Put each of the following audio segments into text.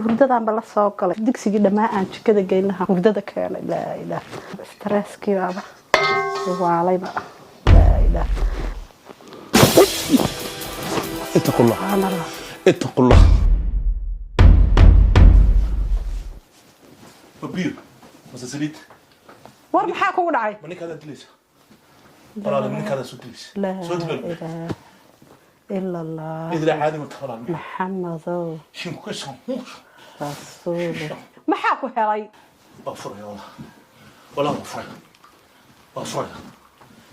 hurdadaan bala soo galay digsigii dhamaa aan jikada geynaha hurdada keenay laa ilaaha stresskii baaba waalayba laa ilaaha اتقوا الله اتقوا الله كبير مسلسليت war maxaa kugu dhacay منك هذا انجليزي ولا منك هذا سوتليس لا إلا الله إذا عادي متخرج محمد شنو كسر رسول maxaa ku helay أفر يا والله ولا أفر أفر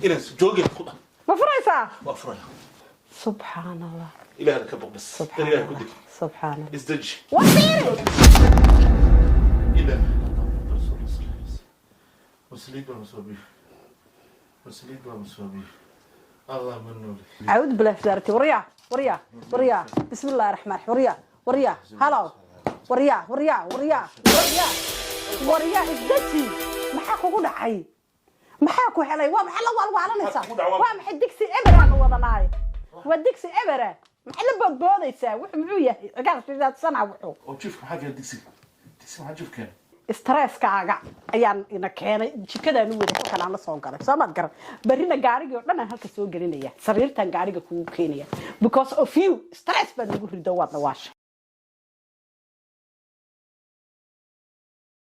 إلى جوجي خدا ma furaysaa أفر subxaan allah إلى هذا كبر بس إلى كودك subxaan allah إزدج wasiiri إلى وسليب ومسوبي وسليب ومسوبي الله منو عود بلا فدارتي وريا بسم الله الرحمن الرحيم وريا هلاو وريا إزدجي maxaa kugu dhacay maxaa ku helay waa maxaa la walwaalanaysaa waa maxay digsi eberan wadanaay waa digsi ebera maxaa la boodboodaysaa wuxuu muxuu yahay agaar sidaad sana wuxuu oo jiifka xagga digsi maxaa jiifkeen stresskaaga ayaan ina keenay jikadaan u wada halkan aan la soo galay soo maad garan barina gaariga oo dhan aan halka soo gelinaya sariirtan gaariga kugu keenaya because of you stress baan ugu rido wadna waasha